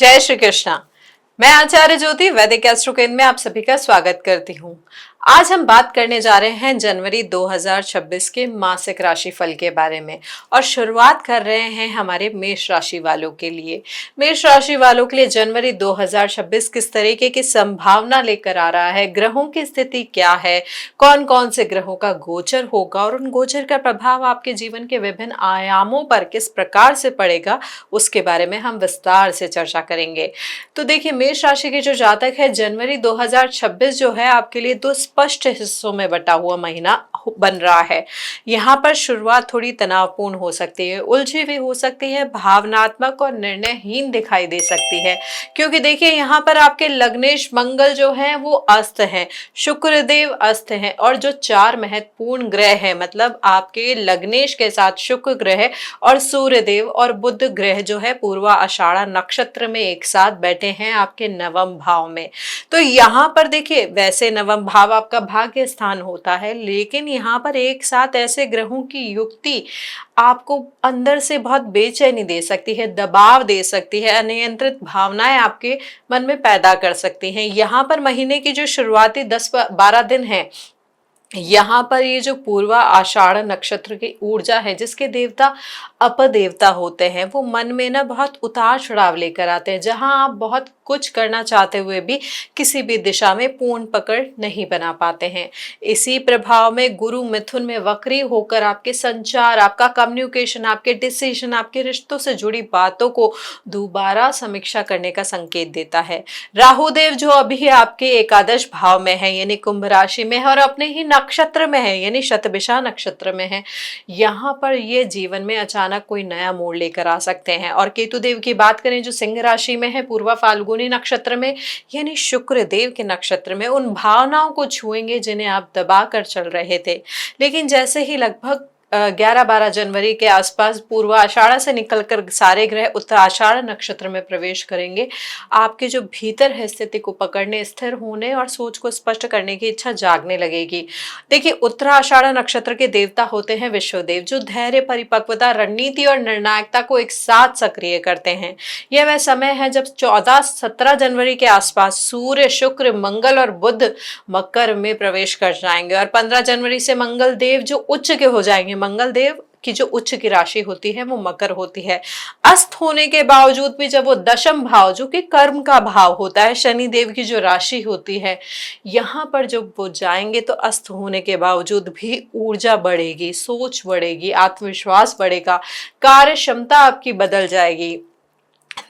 जय श्री कृष्णा। मैं आचार्य ज्योति वैदिक एस्ट्रो केंद्र में आप सभी का स्वागत करती हूँ। आज हम बात करने जा रहे हैं जनवरी 2026 के मासिक राशिफल के बारे में और शुरुआत कर रहे हैं हमारे मेष राशि वालों के लिए। मेष राशि वालों के लिए जनवरी 2026 किस तरीके की संभावना लेकर आ रहा है, ग्रहों की स्थिति क्या है, कौन कौन से ग्रहों का गोचर होगा और उन गोचर का प्रभाव आपके जीवन के विभिन्न आयामों पर किस प्रकार से पड़ेगा, उसके बारे में हम विस्तार से चर्चा करेंगे। तो देखिए, मेष राशि के जो जातक है, जनवरी 2026 जो है आपके लिए दो स्पष्ट हिस्सों में बटा हुआ महीना बन रहा है। यहाँ पर शुरुआत थोड़ी तनावपूर्ण हो सकती है, उलझी हुई हो सकती है, भावनात्मक और निर्णयहीन दिखाई दे सकती है, क्योंकि देखिए यहाँ पर आपके लग्नेश मंगल जो है वो अस्त हैं, शुक्र देव अस्त हैं और जो चार महत्वपूर्ण ग्रह हैं, मतलब आपके लग्नेश के साथ शुक्र ग्रह और सूर्य देव और बुध ग्रह जो है पूर्वा आषाढ़ा नक्षत्र में एक साथ बैठे हैं आपके नवम भाव में। तो यहाँ पर देखिए, वैसे नवम भाव आपका भाग्य स्थान होता है, लेकिन यहाँ पर एक साथ ऐसे ग्रहों की युक्ति आपको अंदर से बहुत बेचैनी दे सकती है, दबाव दे सकती है, अनियंत्रित भावनाएं आपके मन में पैदा कर सकती हैं। यहाँ पर महीने की जो शुरुआती 10-12 दिन है, यहाँ पर ये जो पूर्वा आषाढ़ नक्षत्र की ऊर्जा है, जिसके देवता अपदेवता होते हैं, वो मन में ना बहुत उतार चढ़ाव लेकर आते हैं। जहां आप बहुत कुछ करना चाहते हुए भी किसी भी दिशा में पूर्ण पकड़ नहीं बना पाते हैं। इसी प्रभाव में गुरु मिथुन में वक्री होकर आपके संचार, आपका कम्युनिकेशन, आपके डिसीजन, आपके रिश्तों से जुड़ी बातों को दोबारा समीक्षा करने का संकेत देता है। राहु देव जो अभी आपके एकादश भाव में है, यानी कुंभ राशि में है और अपने ही नक्षत्र में है, यानी शतभिषा नक्षत्र में है, यहाँ पर ये जीवन में अचानक कोई नया मोड़ लेकर आ सकते हैं। और केतु देव की बात करें जो सिंह राशि में है, पूर्वा फाल्गुनी नक्षत्र में, यानी शुक्र देव के नक्षत्र में, उन भावनाओं को छुएंगे जिन्हें आप दबा कर चल रहे थे। लेकिन जैसे ही लगभग 11-12 जनवरी के आसपास पूर्वा आषाढ़ से निकलकर सारे ग्रह उत्तराषाढ़ नक्षत्र में प्रवेश करेंगे, आपके जो भीतर है स्थिति को पकड़ने, स्थिर होने और सोच को स्पष्ट करने की इच्छा जागने लगेगी। देखिए, उत्तराषाढ़ नक्षत्र के देवता होते हैं विश्वदेव, जो धैर्य, परिपक्वता, रणनीति और निर्णायकता को एक साथ सक्रिय करते हैं। यह वह समय है जब 14-17 जनवरी के आसपास सूर्य, शुक्र, मंगल और बुध मकर में प्रवेश कर जाएंगे और 15 जनवरी से मंगल देव जो उच्च के हो जाएंगे, मंगल देव की जो उच्च की राशि होती है वो मकर होती है। अस्त होने के बावजूद भी जब वो दशम भाव जो कि कर्म का भाव होता है, शनि देव की जो राशि होती है, यहाँ पर जब वो जाएंगे तो अस्त होने के बावजूद भी ऊर्जा बढ़ेगी, सोच बढ़ेगी, आत्मविश्वास बढ़ेगा, कार्य क्षमता आपकी बदल जाएगी।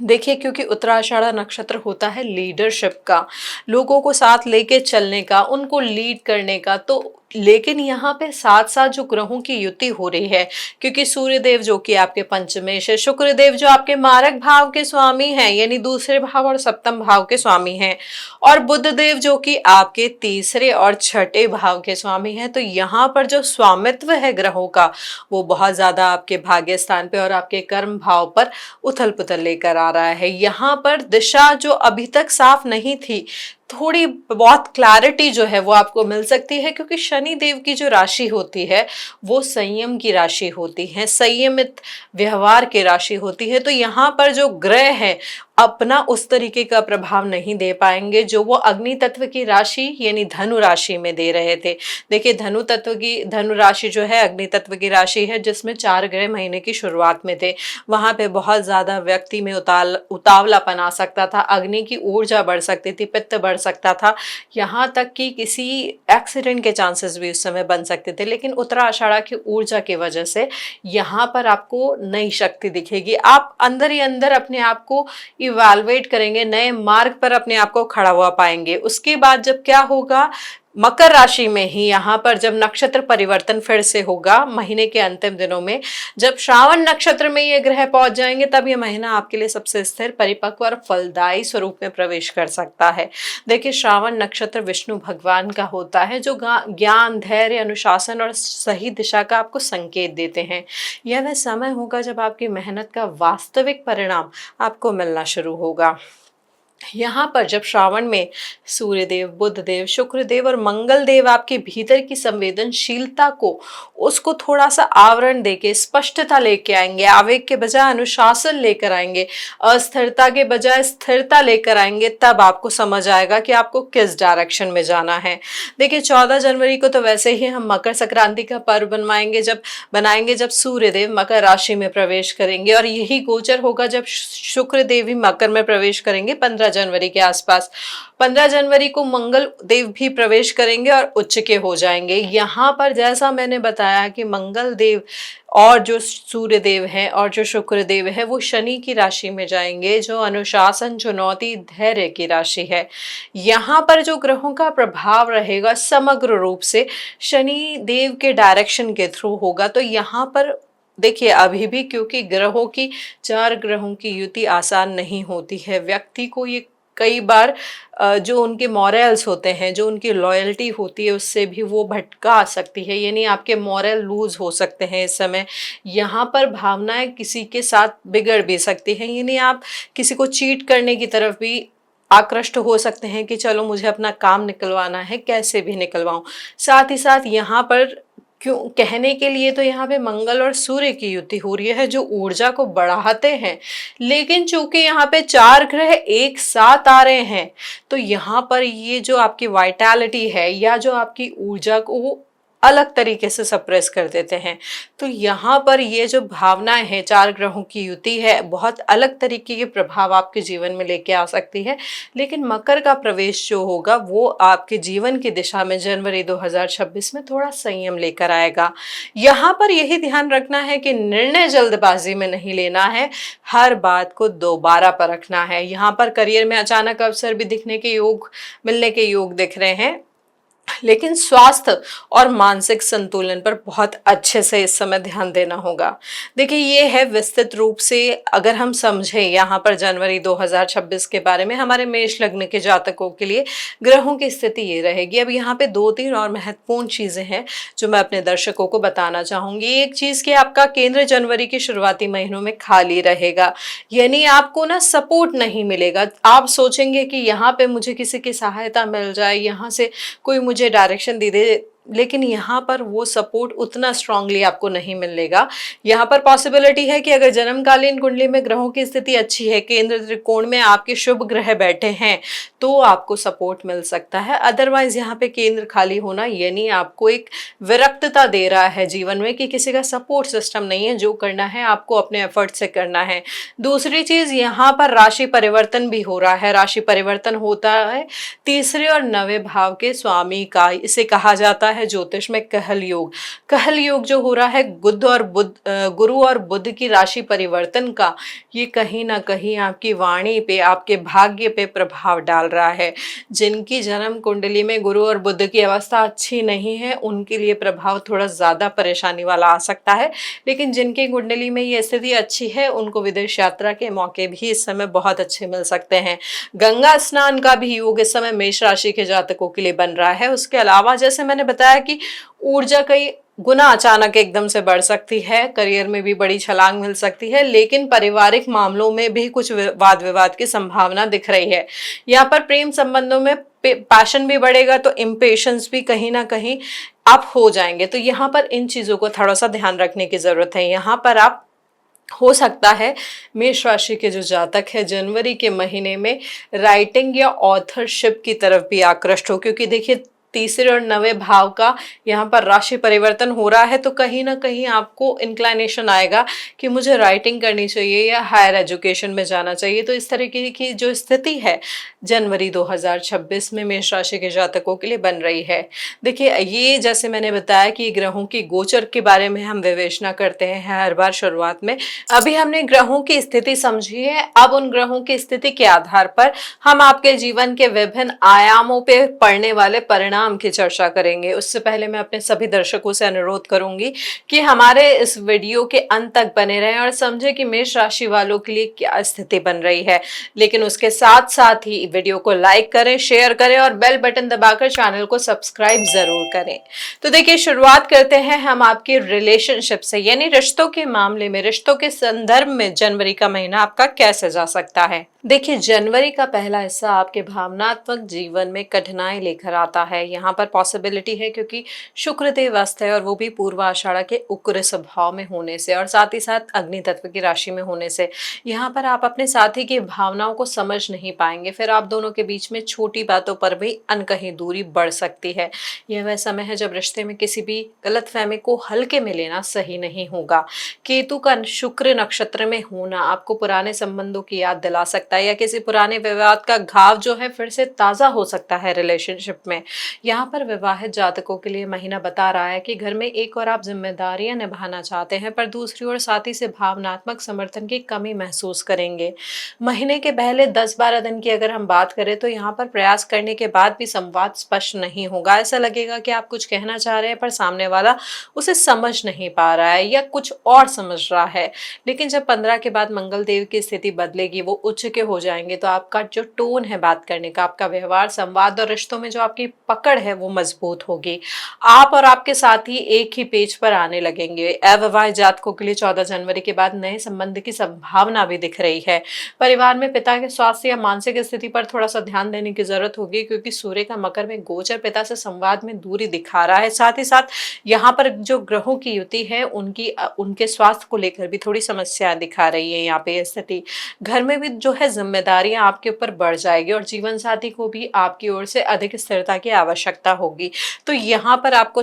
देखिए, क्योंकि उत्तराषाढ़ नक्षत्र होता है लीडरशिप का, लोगों को साथ लेके चलने का, उनको लीड करने का। तो लेकिन यहाँ पे साथ साथ जो ग्रहों की युति हो रही है, क्योंकि सूर्य देव जो कि आपके पंचमेश है, शुक्र देव जो आपके मारक भाव के स्वामी हैं, यानी दूसरे भाव और सप्तम भाव के स्वामी हैं, और बुध देव जो कि आपके तीसरे और छठे भाव के स्वामी हैं, तो यहाँ पर जो स्वामित्व है ग्रहों का, वो बहुत ज्यादा आपके भाग्य स्थान पे और आपके कर्म भाव पर उथल पुथल लेकर आ रहा है। यहाँ पर दिशा जो अभी तक साफ नहीं थी, थोड़ी बहुत क्लैरिटी जो है वो आपको मिल सकती है, क्योंकि शनि देव की जो राशि होती है वो संयम की राशि होती है, संयमित व्यवहार की राशि होती है। तो यहाँ पर जो ग्रह है अपना उस तरीके का प्रभाव नहीं दे पाएंगे जो वो अग्नि तत्व की राशि यानी धनु राशि में दे रहे थे। देखिए, धनु राशि जो है अग्नि तत्व की राशि है, जिसमें 4 ग्रह महीने की शुरुआत में थे। वहां पे बहुत ज्यादा व्यक्ति में उतावलापन आ सकता था, अग्नि की ऊर्जा बढ़ सकती थी, पित्त बढ़ सकता था, यहाँ तक कि किसी एक्सीडेंट के चांसेस भी उस समय बन सकते थे। लेकिन उत्तराषाढ़ की ऊर्जा की वजह से यहाँ पर आपको नई शक्ति दिखेगी, आप अंदर ही अंदर अपने आप को इवैल्यूएट करेंगे, नए मार्ग पर अपने आप को खड़ा हुआ पाएंगे। उसके बाद जब क्या होगा, मकर राशि में ही यहाँ पर जब नक्षत्र परिवर्तन फिर से होगा महीने के अंतिम दिनों में, जब श्रावण नक्षत्र में ये ग्रह पहुंच जाएंगे, तब ये महीना आपके लिए सबसे स्थिर, परिपक्व और फलदायी स्वरूप में प्रवेश कर सकता है। देखिए, श्रावण नक्षत्र विष्णु भगवान का होता है, जो ज्ञान, धैर्य, अनुशासन और सही दिशा का आपको संकेत देते हैं। यह वह समय होगा जब आपकी मेहनत का वास्तविक परिणाम आपको मिलना शुरू होगा। यहाँ पर जब श्रावण में सूर्य देव, बुध देव, शुक्र देव और मंगल देव आपके भीतर की संवेदनशीलता को उसको थोड़ा सा आवरण देके स्पष्टता लेके आएंगे, आवेग के बजाय अनुशासन लेकर आएंगे, अस्थिरता के बजाय स्थिरता लेकर आएंगे, तब आपको समझ आएगा कि आपको किस डायरेक्शन में जाना है। देखिए 14 जनवरी को तो वैसे ही हम मकर संक्रांति का पर्व बनाएंगे जब सूर्य देव मकर राशि में प्रवेश करेंगे, और यही गोचर होगा जब शुक्र देव ही मकर में प्रवेश करेंगे 15 जनवरी के आसपास। 15 जनवरी को मंगल देव भी प्रवेश करेंगे और उच्च के हो जाएंगे। यहाँ पर जैसा मैंने बताया कि मंगल देव और जो सूर्य देव हैं और जो शुक्र देव है वो शनि की राशि में जाएंगे, जो अनुशासन, चुनौती, धैर्य की राशि है। यहाँ पर जो ग्रहों का प्रभाव रहेगा समग्र रूप से शनि देव के डायरेक्शन के थ्रू होगा। तो यहाँ पर देखिए अभी भी, क्योंकि ग्रहों की 4 ग्रहों की युति आसान नहीं होती है, व्यक्ति को ये कई बार जो उनके मॉरल्स होते हैं, जो उनकी लॉयल्टी होती है, उससे भी वो भटका सकती है, यानी आपके मॉरल लूज हो सकते हैं इस समय। यहाँ पर भावनाएं किसी के साथ बिगड़ भी सकती हैं, यानी आप किसी को चीट करने की तरफ भी आकृष्ट हो सकते हैं कि चलो मुझे अपना काम निकलवाना है, कैसे भी निकलवाऊं। साथ ही साथ यहाँ पर क्यों कहने के लिए तो यहाँ पे मंगल और सूर्य की युति हो रही है जो ऊर्जा को बढ़ाते हैं, लेकिन चूंकि यहाँ पे 4 ग्रह एक साथ आ रहे हैं तो यहाँ पर ये जो आपकी वाइटैलिटी है या जो आपकी ऊर्जा को वो अलग तरीके से सप्रेस कर देते हैं। तो यहाँ पर ये जो भावनाएं हैं, 4 ग्रहों की युति है, बहुत अलग तरीके के प्रभाव आपके जीवन में लेके आ सकती है। लेकिन मकर का प्रवेश जो होगा वो आपके जीवन की दिशा में जनवरी 2026 में थोड़ा संयम लेकर आएगा। यहाँ पर यही ध्यान रखना है कि निर्णय जल्दबाजी में नहीं लेना है, हर बात को दोबारा परखना है। यहाँ पर करियर में अचानक अवसर भी मिलने के योग दिख रहे हैं, लेकिन स्वास्थ्य और मानसिक संतुलन पर बहुत अच्छे से इस समय ध्यान देना होगा। देखिए ये है विस्तृत रूप से अगर हम समझें यहाँ पर जनवरी 2026 के बारे में हमारे मेष लग्न के जातकों के लिए ग्रहों की स्थिति ये रहेगी। अब यहाँ पे 2-3 और महत्वपूर्ण चीजें हैं जो मैं अपने दर्शकों को बताना चाहूंगी। एक चीज कि आपका केंद्र जनवरी के शुरुआती महीनों में खाली रहेगा, यानी आपको ना सपोर्ट नहीं मिलेगा। आप सोचेंगे कि यहाँ पे मुझे किसी की सहायता मिल जाए, यहाँ से कोई मुझे डायरेक्शन दे, लेकिन यहाँ पर वो सपोर्ट उतना स्ट्रांगली आपको नहीं मिलेगा। यहाँ पर पॉसिबिलिटी है कि अगर जन्मकालीन कुंडली में ग्रहों की स्थिति अच्छी है, केंद्र त्रिकोण में आपके शुभ ग्रह बैठे हैं, तो आपको सपोर्ट मिल सकता है। अदरवाइज यहाँ पे केंद्र खाली होना यानी आपको एक विरक्तता दे रहा है जीवन में कि किसी का सपोर्ट सिस्टम नहीं है, जो करना है आपको अपने एफर्ट से करना है। दूसरी चीज यहाँ पर राशि परिवर्तन भी हो रहा है। राशि परिवर्तन होता है तीसरे और 9वें भाव के स्वामी का, इसे कहा जाता है ज्योतिष में कहल योग। कहल योग जो हो रहा है गुरु और बुध की राशि परिवर्तन का, ये कहीं ना कहीं आपकी वाणी पे, आपके भाग्य पे प्रभाव डाल रहा है। जिनकी जन्म कुंडली में गुरु और बुध की अवस्था अच्छी नहीं है उनके लिए प्रभाव थोड़ा ज्यादा परेशानी वाला आ सकता है, लेकिन जिनकी कुंडली में ये स्थिति अच्छी है उनको विदेश यात्रा के मौके भी इस समय बहुत अच्छे मिल सकते हैं। गंगा स्नान का भी योग इस समय मेष राशि के जातकों के लिए बन रहा है। उसके अलावा जैसे मैंने बताया कि ऊर्जा कई गुना अचानक एकदम से बढ़ सकती है, करियर में भी बड़ी छलांग मिल सकती है, लेकिन पारिवारिक मामलों में भी कुछ वाद विवाद की संभावना दिख रही है। यहाँ पर प्रेम संबंधों में पैशन भी बढ़ेगा तो इम्पेशंस भी कहीं ना कहीं आप हो जाएंगे। तो यहाँ पर इन चीजों को थोड़ा सा ध्यान रखने की जरूरत है। यहाँ पर आप हो सकता है मेष राशि के जो जातक है जनवरी के महीने में राइटिंग या ऑथरशिप की तरफ भी आकृष्ट हो, क्योंकि देखिए तीसरे और 9वें भाव का यहाँ पर राशि परिवर्तन हो रहा है, तो कहीं ना कहीं आपको इंक्लाइनेशन आएगा कि मुझे राइटिंग करनी चाहिए या हायर एजुकेशन में जाना चाहिए। तो इस तरीके की जो स्थिति है जनवरी 2026 में मेष राशि के जातकों के लिए बन रही है। देखिए ये जैसे मैंने बताया कि ग्रहों की गोचर के बारे में हम विवेचना करते हैं हर बार शुरुआत में। अभी हमने ग्रहों की स्थिति समझी है, अब उन ग्रहों की स्थिति के आधार पर हम आपके जीवन के विभिन्न आयामों पे पड़ने वाले परिणाम परिणाम की चर्चा करेंगे। उससे पहले मैं अपने सभी दर्शकों से अनुरोध करूंगी कि हमारे इस वीडियो के अंत तक बने रहें और समझें कि मेष राशि वालों के लिए क्या स्थिति बन रही है। लेकिन उसके साथ साथ ही वीडियो को लाइक करें, शेयर करें और बेल बटन दबाकर चैनल को सब्सक्राइब जरूर करें। तो देखिए, शुरुआत करते हैं हम आपके रिलेशनशिप से, यानी रिश्तों के मामले में, रिश्तों के संदर्भ में जनवरी का महीना आपका कैसे जा सकता है। देखिए, जनवरी का पहला हिस्सा आपके भावनात्मक जीवन में कठिनाई लेकर आता है। यहाँ पर पॉसिबिलिटी है क्योंकि शुक्र देव अस्त है और वो भी पूर्व आषाढ़ के उग्र स्वभाव में होने से और साथ ही साथ अग्नि तत्व की राशि में होने से यहाँ पर आप अपने साथी की भावनाओं को समझ नहीं पाएंगे। फिर आप दोनों के बीच में छोटी बातों पर भी अनकही दूरी बढ़ सकती है। यह वह समय है जब रिश्ते में किसी भी गलतफहमी को हल्के में लेना सही नहीं होगा। केतु का शुक्र नक्षत्र में होना आपको पुराने संबंधों की याद दिला सकता है या किसी पुराने विवाद का घाव जो है फिर से ताजा हो सकता है रिलेशनशिप में। यहाँ पर विवाहित जातकों के लिए महीना बता रहा है कि घर में एक और आप जिम्मेदारियां निभाना चाहते हैं, पर दूसरी ओर साथी से भावनात्मक समर्थन की कमी महसूस करेंगे। महीने के पहले 10-12 दिन की अगर हम बात करें तो यहाँ पर प्रयास करने के बाद भी संवाद स्पष्ट नहीं होगा। ऐसा लगेगा कि आप कुछ कहना चाह रहे हैं पर सामने वाला उसे समझ नहीं पा रहा है या कुछ और समझ रहा है। लेकिन जब 15 के बाद मंगल देव की स्थिति बदलेगी, वो उच्च के हो जाएंगे, तो आपका जो टोन है बात करने का, आपका व्यवहार, संवाद और रिश्तों में जो आपकी पकड़ है वो मजबूत होगी। आप और आपके साथी एक ही पेज पर आने लगेंगे। अविवाहित जातकों के लिए 14 जनवरी के बाद नए संबंध की संभावना भी दिख रही है। परिवार में पिता के स्वास्थ्य या मानसिक स्थिति पर थोड़ा सा ध्यान देने की जरूरत होगी क्योंकि सूर्य का मकर में गोचर पिता से संवाद में दूरी दिखा रहा है। साथ ही साथ यहाँ पर जो ग्रहों की युति है उनके स्वास्थ्य को लेकर भी थोड़ी समस्या दिखा रही है। यहाँ पे स्थिति घर में भी जो है जिम्मेदारियां आपके ऊपर बढ़ जाएगी और जीवन साथी को भी आपकी ओर से अधिक स्थिरता की आवश्यकता होगी। तो यहाँ पर आपको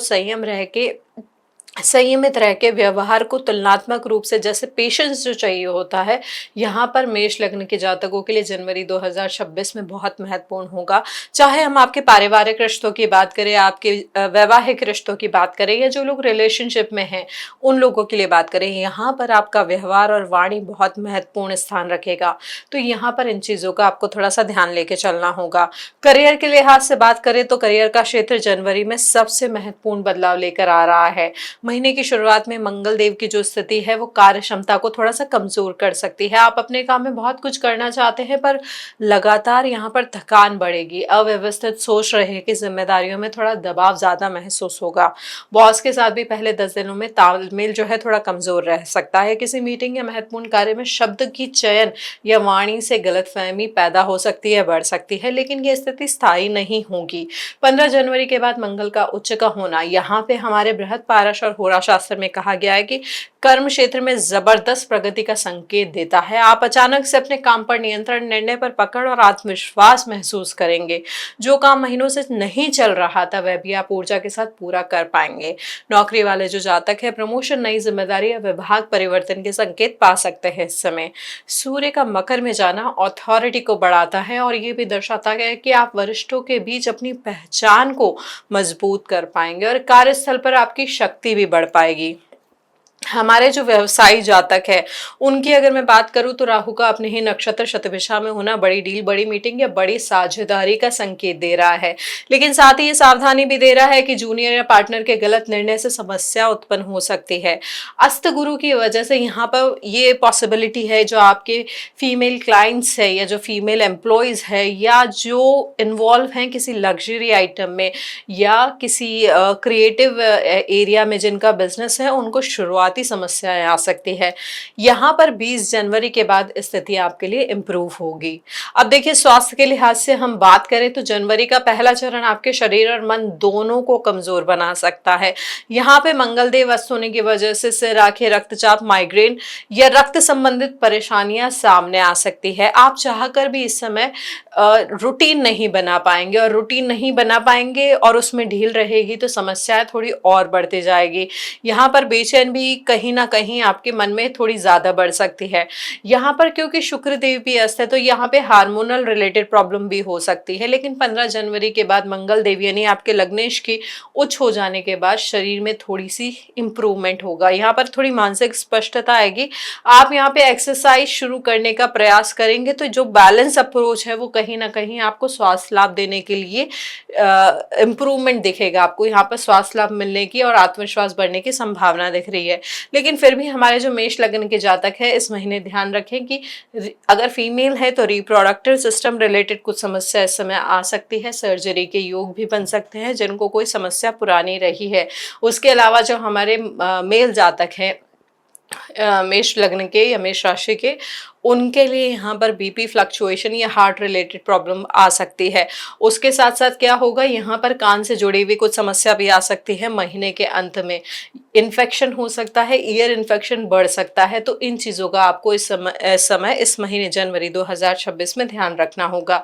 संयमित रह के व्यवहार को तुलनात्मक रूप से, जैसे पेशेंस जो चाहिए होता है, यहाँ पर मेष लग्न के जातकों के लिए जनवरी 2026 में बहुत महत्वपूर्ण होगा। चाहे हम आपके पारिवारिक रिश्तों की बात करें, आपके वैवाहिक रिश्तों की बात करें या जो लोग रिलेशनशिप में हैं उन लोगों के लिए बात करें, यहाँ पर आपका व्यवहार और वाणी बहुत महत्वपूर्ण स्थान रखेगा। तो यहाँ पर इन चीज़ों का आपको थोड़ा सा ध्यान लेके चलना होगा। करियर के लिहाज से बात करें तो करियर का क्षेत्र जनवरी में सबसे महत्वपूर्ण बदलाव लेकर आ रहा है। महीने की शुरुआत में मंगल देव की जो स्थिति है वो कार्य क्षमता को थोड़ा सा कमजोर कर सकती है। आप अपने काम में बहुत कुछ करना चाहते हैं पर लगातार यहाँ पर थकान बढ़ेगी। अव्यवस्थित सोच रहेगी, जिम्मेदारियों में थोड़ा दबाव ज्यादा महसूस होगा। बॉस के साथ भी पहले 10 दिनों में तालमेल जो है थोड़ा कमजोर रह सकता है। किसी मीटिंग या महत्वपूर्ण कार्य में शब्द की चयन या वाणी से गलतफहमी पैदा हो सकती है, बढ़ सकती है, लेकिन ये स्थिति स्थायी नहीं होगी। 15 जनवरी के बाद मंगल का उच्च का होना, यहाँ पे हमारे बृहद पारश और होरा शास्त्र में कहा गया है कि कर्म क्षेत्र में जबरदस्त प्रगति का संकेत देता है। आप अचानक से अपने काम पर नियंत्रण, निर्णय पर पकड़ और आत्मविश्वास महसूस करेंगे। जो काम महीनों से नहीं चल रहा था वह भी आप ऊर्जा के साथ पूरा कर पाएंगे। नौकरी वाले जो जातक है, प्रमोशन, नई जिम्मेदारी या विभाग परिवर्तन के संकेत पा सकते हैं। इस समय सूर्य का मकर में जाना अथॉरिटी को बढ़ाता है और ये भी दर्शाता है कि आप वरिष्ठों के बीच अपनी पहचान को मजबूत कर पाएंगे और कार्यस्थल पर आपकी शक्ति भी बढ़ पाएगी। हमारे जो व्यवसायी जातक है उनकी अगर मैं बात करूं तो राहु का अपने ही नक्षत्र शतभिषा में होना बड़ी डील, बड़ी मीटिंग या बड़ी साझेदारी का संकेत दे रहा है, लेकिन साथ ही ये सावधानी भी दे रहा है कि जूनियर या पार्टनर के गलत निर्णय से समस्या उत्पन्न हो सकती है। अस्त गुरु की वजह से यहाँ पर ये पॉसिबिलिटी है जो आपके फीमेल क्लाइंट्स है या जो फीमेल एम्प्लॉयज है या जो इन्वॉल्व हैं किसी लग्जरी आइटम में या किसी क्रिएटिव एरिया में जिनका बिजनेस है, उनको शुरुआती समस्याएं आ सकती है। यहाँ पर 20 जनवरी के बाद स्थिति आपके लिए इंप्रूव होगी। अब देखिए, स्वास्थ्य के लिहाज से हम बात करें तो जनवरी का पहला चरण आपके शरीर और मन दोनों को कमजोर बना सकता है। यहाँ पे मंगल देव अस्त होने की वजह से सिर, आंखें, रक्तचाप, माइग्रेन या रक्त संबंधित परेशानियां सामने आ सकती है। आप चाहकर भी इस समय रूटीन नहीं बना पाएंगे और रूटीन नहीं बना पाएंगे और उसमें ढील रहेगी तो समस्याएं थोड़ी और बढ़ती जाएगी। यहाँ पर बेचैन भी कहीं ना कहीं आपके मन में थोड़ी ज्यादा बढ़ सकती है। यहाँ पर क्योंकि शुक्र देव भी अस्त है तो यहाँ पे हार्मोनल रिलेटेड प्रॉब्लम भी हो सकती है। लेकिन 15 जनवरी के बाद मंगल देव यानी आपके लग्नेश की उच्च हो जाने के बाद शरीर में थोड़ी सी इंप्रूवमेंट होगा। यहाँ पर थोड़ी मानसिक स्पष्टता आएगी। आप यहाँ पे एक्सरसाइज शुरू करने का प्रयास करेंगे तो जो बैलेंस अप्रोच है वो कहीं ना कहीं आपको स्वास्थ्य लाभ देने के लिए इम्प्रूवमेंट दिखेगा। आपको यहाँ पर स्वास्थ्य लाभ मिलने की और आत्मविश्वास बढ़ने की संभावना दिख रही है। लेकिन फिर भी हमारे जो मेष लग्न के जातक है इस महीने ध्यान रखें कि अगर फीमेल है तो रिप्रोडक्टिव सिस्टम रिलेटेड कुछ समस्या इस समय आ सकती है। सर्जरी के योग भी बन सकते हैं जिनको कोई समस्या पुरानी रही है। उसके अलावा जो हमारे मेल जातक हैं मेष लग्न के या मेष राशि के, उनके लिए यहाँ पर बीपी फ्लक्चुएशन या हार्ट रिलेटेड प्रॉब्लम आ सकती है। उसके साथ साथ क्या होगा, यहाँ पर कान से जुड़ी हुई कुछ समस्या भी आ सकती है। महीने के अंत में इन्फेक्शन हो सकता है, ईयर इन्फेक्शन बढ़ सकता है। तो इन चीज़ों का आपको इस महीने जनवरी 2026 में ध्यान रखना होगा।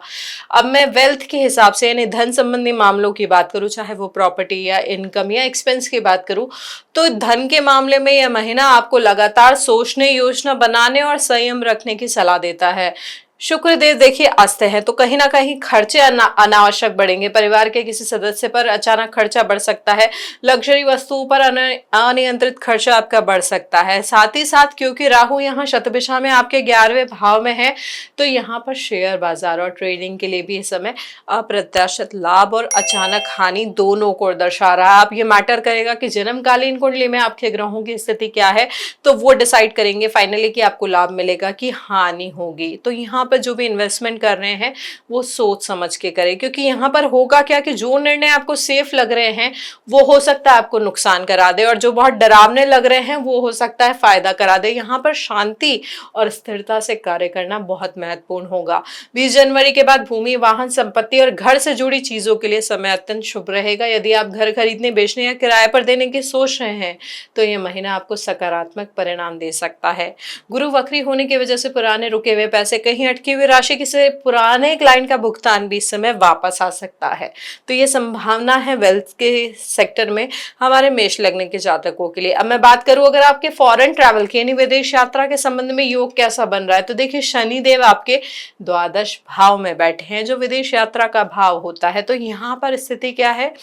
अब मैं वेल्थ के हिसाब से यानी धन संबंधी मामलों की बात करूँ, चाहे वो प्रॉपर्टी या इनकम या एक्सपेंस की बात करूँ, तो धन के मामले में यह महीना आपको लगातार सोचने, योजना बनाने और संयम रखने की सलाह देता है। शुक्र देव देखिए अस्त है तो कहीं ना कहीं खर्चे अनावश्यक बढ़ेंगे। परिवार के किसी सदस्य पर अचानक खर्चा बढ़ सकता है। लग्जरी वस्तुओं पर अनियंत्रित खर्चा आपका बढ़ सकता है। साथ ही साथ क्योंकि राहु यहाँ शतभिषा में आपके 11वें भाव में है तो यहाँ पर शेयर बाजार और ट्रेडिंग के लिए भी इस समय अप्रत्याशित लाभ और अचानक हानि दोनों को दर्शा रहा है। आप ये मैटर करेगा कि जन्मकालीन कुंडली में आपके ग्रहों की स्थिति क्या है, तो वो डिसाइड करेंगे फाइनली कि आपको लाभ मिलेगा कि हानि होगी। तो यहाँ पर जो भी इन्वेस्टमेंट कर रहे हैं वो सोच समझ के करें, क्योंकि यहाँ पर होगा क्या कि जो निर्णय आपको सेफ लग रहे हैं वो हो सकता है आपको नुकसान करा दे, और जो बहुत डरावने लग रहे हैं वो हो सकता है फायदा करा दे। यहाँ पर शांति और स्थिरता से कार्य करना बहुत महत्वपूर्ण होगा। 20 जनवरी के बाद भूमि, वाहन, संपत्ति और घर से जुड़ी चीजों के लिए समय अत्यंत शुभ रहेगा। यदि आप घर खरीदने, बेचने या किराए पर देने की सोच रहे हैं तो यह महीना आपको सकारात्मक परिणाम दे सकता है। गुरु वक्री होने की वजह से पुराने रुके हुए पैसे, कहीं अटकी हुई राशि, किसी पुराने क्लाइंट का भुगतान भी इस समय वापस आ सकता है। तो ये संभावना है वेल्थ के सेक्टर में हमारे मेष लग्न के जातकों के लिए। अब मैं बात करूं अगर आपके फॉरेन ट्रैवल की यानी विदेश यात्रा के संबंध में योग कैसा बन रहा है, तो देखिए शनि देव आपके द्वादश भाव में बैठे हैं जो विदेश यात्रा का भाव होता है। तो यहाँ पर स्थिति क्या है,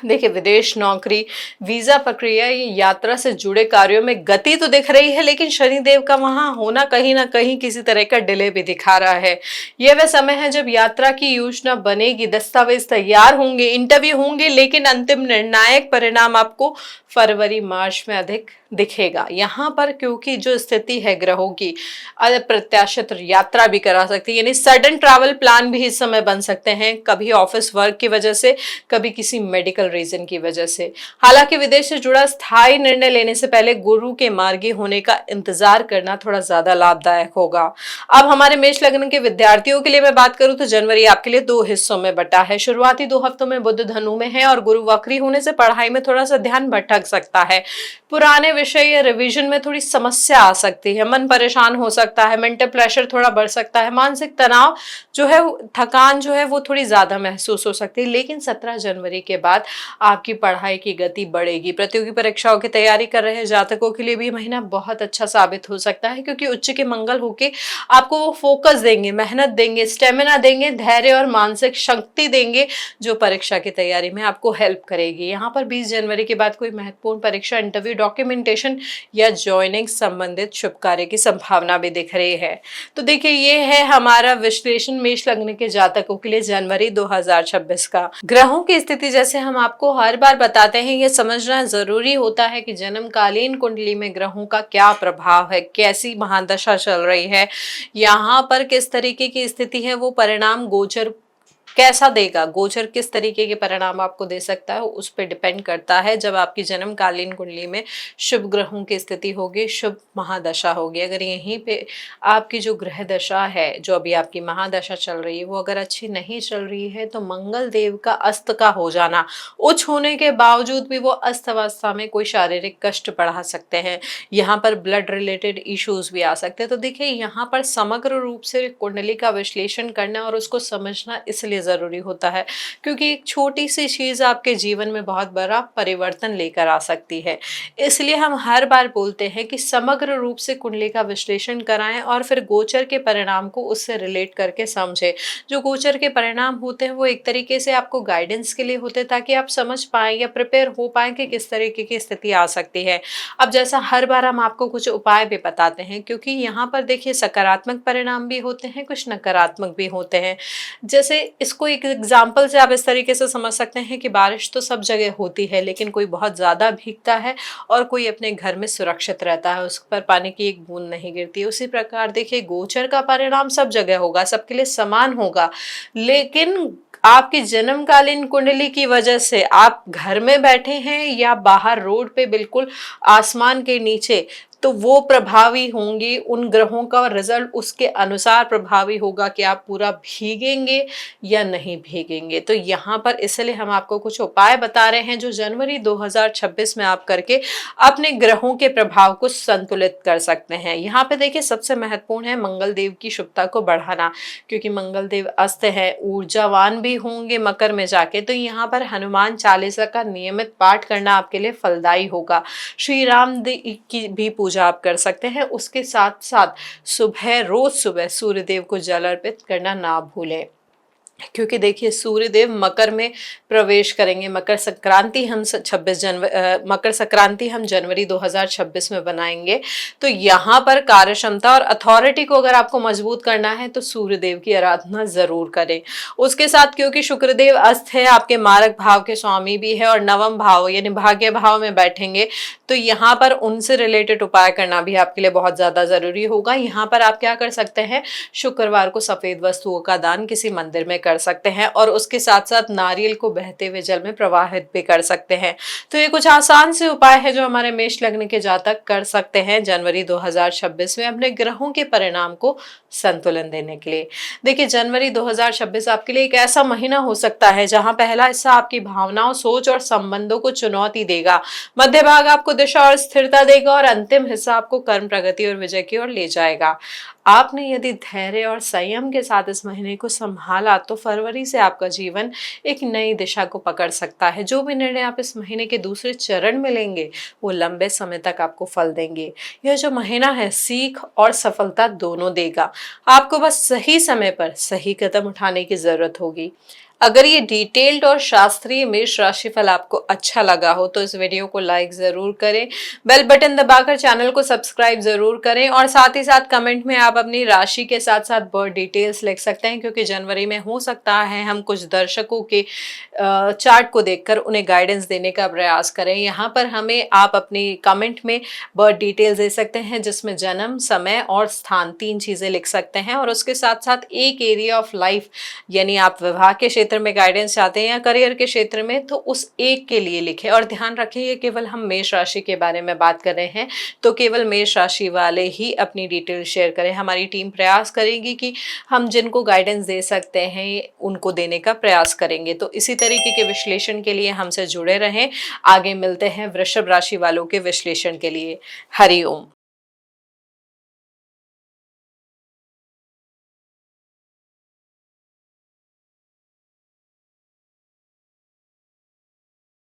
देखिए विदेश, नौकरी, वीजा प्रक्रिया, ये यात्रा से जुड़े कार्यों में गति तो दिख रही है, लेकिन शनिदेव का वहां होना कहीं ना कहीं किसी तरह का डिले भी दिखा रहा है। यह वह समय है जब यात्रा की योजना बनेगी, दस्तावेज तैयार होंगे, इंटरव्यू होंगे, लेकिन अंतिम निर्णायक परिणाम आपको फरवरी मार्च में अधिक दिखेगा। यहाँ पर क्योंकि जो स्थिति है ग्रहों की, अप्रत्याशित यात्रा भी करा सकती है, यानी सडन ट्रैवल प्लान भी इस समय बन सकते हैं, कभी ऑफिस वर्क की वजह से, कभी किसी मेडिकल रीजन की वजह से। हालांकि विदेश से जुड़ा स्थायी निर्णय लेने से पहले गुरु के मार्गी होने का इंतजार करना थोड़ा ज्यादा लाभदायक होगा। अब हमारे मेष लग्न के विद्यार्थियों के लिए मैं बात करूं तो जनवरी आपके लिए 2 हिस्सों में बटा है। शुरुआती 2 हफ्तों में बुध धनु में है और गुरु वक्री होने से पढ़ाई में थोड़ा सा ध्यान भटक सकता है। पुराने विषय या रिवीजन में थोड़ी समस्या आ सकती है, मन परेशान हो सकता है, मेंटल प्रेशर थोड़ा बढ़ सकता है, मानसिक तनाव जो है, थकान जो है वो थोड़ी ज्यादा महसूस हो सकती है। लेकिन 17 जनवरी के बाद आपकी पढ़ाई की गति बढ़ेगी। प्रतियोगी परीक्षाओं की तैयारी कर रहे जातकों के लिए भी महीना बहुत अच्छा साबित हो सकता है, क्योंकि उच्च के मंगल होके आपको वो फोकस देंगे, मेहनत देंगे, स्टेमिना देंगे, धैर्य और मानसिक शक्ति देंगे जो परीक्षा की तैयारी में आपको हेल्प करेगी। यहाँ पर 20 जनवरी के बाद कोई महत्वपूर्ण परीक्षा, इंटरव्यू, डॉक्यूमेंटेशन या ज्वाइनिंग संबंधित शुभ कार्य की संभावना भी दिख रही है। तो देखिए ये है हमारा विश्लेषण मेष लग्न के जातकों के लिए जनवरी 2026 का। ग्रहों की स्थिति जैसे हम आपको हर बार बताते हैं, ये समझना जरूरी होता है कि जन्मकालीन कुंडली में ग्रहों का क्या प्रभाव है, कैसी महादशा चल रही है, यहाँ पर किस तरीके की स्थिति है, वो परिणाम गोचर कैसा देगा, गोचर किस तरीके के परिणाम आपको दे सकता है, उस पर डिपेंड करता है। जब आपकी जन्मकालीन कुंडली में शुभ ग्रहों की स्थिति होगी, शुभ महादशा होगी, अगर यहीं पे आपकी जो ग्रह दशा है, जो अभी आपकी महादशा चल रही है, वो अगर अच्छी नहीं चल रही है तो मंगल देव का अस्त का हो जाना, उच्च होने के बावजूद भी वो अस्त अवस्था में कोई शारीरिक कष्ट बढ़ा सकते हैं। यहाँ पर ब्लड रिलेटेड इश्यूज भी आ सकते हैं। तो देखिए यहाँ पर समग्र रूप से कुंडली का विश्लेषण करना और उसको समझना इसलिए लिए ज़रूरी होता है, क्योंकि एक छोटी सी चीज़ आपके जीवन में बहुत बड़ा परिवर्तन लेकर आ सकती है। इसलिए हम हर बार बोलते हैं कि समग्र रूप से कुंडली का विश्लेषण कराएं और फिर गोचर के परिणाम को उससे रिलेट करके समझें। जो गोचर के परिणाम होते हैं वो एक तरीके से आपको गाइडेंस के लिए होते हैं, ताकि आप समझ पाएं या प्रिपेयर हो पाएं कि किस तरीके की स्थिति आ सकती है। अब जैसा हर बार हम आपको कुछ उपाय भी बताते हैं, क्योंकि यहाँ पर देखिए सकारात्मक परिणाम भी होते हैं, कुछ नकारात्मक भी होते हैं। जैसे इसको एक एग्जाम्पल से आप इस तरीके से समझ सकते हैं कि बारिश तो सब जगह होती है, लेकिन कोई बहुत ज़्यादा भीगता है और कोई अपने घर में सुरक्षित रहता है, उस पर पानी की एक बूंद नहीं गिरती। उसी प्रकार देखिए गोचर का परिणाम सब जगह होगा, सबके लिए समान होगा, लेकिन आपकी जन्मकालीन कुंडली की वजह से आप घर में बैठे हैं या बाहर रोड पे बिल्कुल आसमान के नीचे, तो वो प्रभावी होंगी। उन ग्रहों का रिजल्ट उसके अनुसार प्रभावी होगा कि आप पूरा भीगेंगे या नहीं भीगेंगे। तो यहाँ पर इसलिए हम आपको कुछ उपाय बता रहे हैं जो जनवरी 2026 में आप करके अपने ग्रहों के प्रभाव को संतुलित कर सकते हैं। यहाँ पे देखिए सबसे महत्वपूर्ण है मंगल देव की शुभता को बढ़ाना, क्योंकि मंगल देव अस्त है, ऊर्जावान भी होंगे मकर में जाके। तो यहाँ पर हनुमान चालीसा का नियमित पाठ करना आपके लिए फलदायी होगा। श्री राम देव की भी पूजा आप कर सकते हैं। उसके साथ साथ रोज सुबह सूर्य देव को जल अर्पित करना ना भूलें, क्योंकि देखिए सूर्यदेव मकर में प्रवेश करेंगे। मकर संक्रांति हम जनवरी 2026 में बनाएंगे। तो यहाँ पर कार्य क्षमता और अथॉरिटी को अगर आपको मजबूत करना है तो सूर्यदेव की आराधना जरूर करें। उसके साथ क्योंकि शुक्रदेव अस्त है, आपके मारक भाव के स्वामी भी है और नवम भाव यानी भाग्य भाव में बैठेंगे, तो यहाँ पर उनसे रिलेटेड उपाय करना भी आपके लिए बहुत ज्यादा जरूरी होगा। यहाँ पर आप क्या कर सकते हैं, शुक्रवार को सफेद वस्तुओं का दान किसी मंदिर में कर सकते हैं और उसके साथ साथ नारियल को बहते हुए जल में प्रवाहित भी कर सकते हैं। तो ये कुछ आसान से उपाय है जो हमारे मेष लग्न के जातक कर सकते हैं जनवरी 2026 में अपने ग्रहों के परिणाम को संतुलन देने के लिए। देखिए जनवरी 2026 आपके लिए एक ऐसा महीना हो सकता है जहां पहला हिस्सा आपकी भावनाओं, सोच और संबंधों को चुनौती देगा, मध्य भाग आपको दिशा और स्थिरता देगा और अंतिम हिस्सा आपको कर्म, प्रगति और विजय की ओर ले जाएगा। आपने यदि धैर्य और संयम के साथ इस महीने को संभाला तो फरवरी से आपका जीवन एक नई दिशा को पकड़ सकता है। जो भी निर्णय आप इस महीने के दूसरे चरण में लेंगे वो लंबे समय तक आपको फल देंगे। यह जो महीना है सीख और सफलता दोनों देगा। आपको बस सही समय पर सही कदम उठाने की जरूरत होगी। अगर ये डिटेल्ड और शास्त्रीय मेष राशिफल आपको अच्छा लगा हो तो इस वीडियो को लाइक जरूर करें, बेल बटन दबाकर चैनल को सब्सक्राइब जरूर करें और साथ ही साथ कमेंट में आप अपनी राशि के साथ साथ बर्थ डिटेल्स लिख सकते हैं, क्योंकि जनवरी में हो सकता है हम कुछ दर्शकों के चार्ट को देखकर उन्हें गाइडेंस देने का प्रयास करें। यहाँ पर हमें आप अपनी कमेंट में बर्थ डिटेल्स दे सकते हैं, जिसमें जन्म, समय और स्थान 3 चीजें लिख सकते हैं और उसके साथ साथ एक एरिया ऑफ लाइफ, यानी आप विवाह के क्षेत्र में गाइडेंस चाहते हैं या करियर के क्षेत्र में, तो उस एक के लिए लिखें। और ध्यान रखें ये केवल हम मेष राशि के बारे में बात कर रहे हैं, तो केवल मेष राशि वाले ही अपनी डिटेल शेयर करें। हमारी टीम प्रयास करेगी कि हम जिनको गाइडेंस दे सकते हैं उनको देने का प्रयास करेंगे। तो इसी तरीके के विश्लेषण के लिए हमसे जुड़े रहें। आगे मिलते हैं वृषभ राशि वालों के विश्लेषण के लिए। हरि ओम।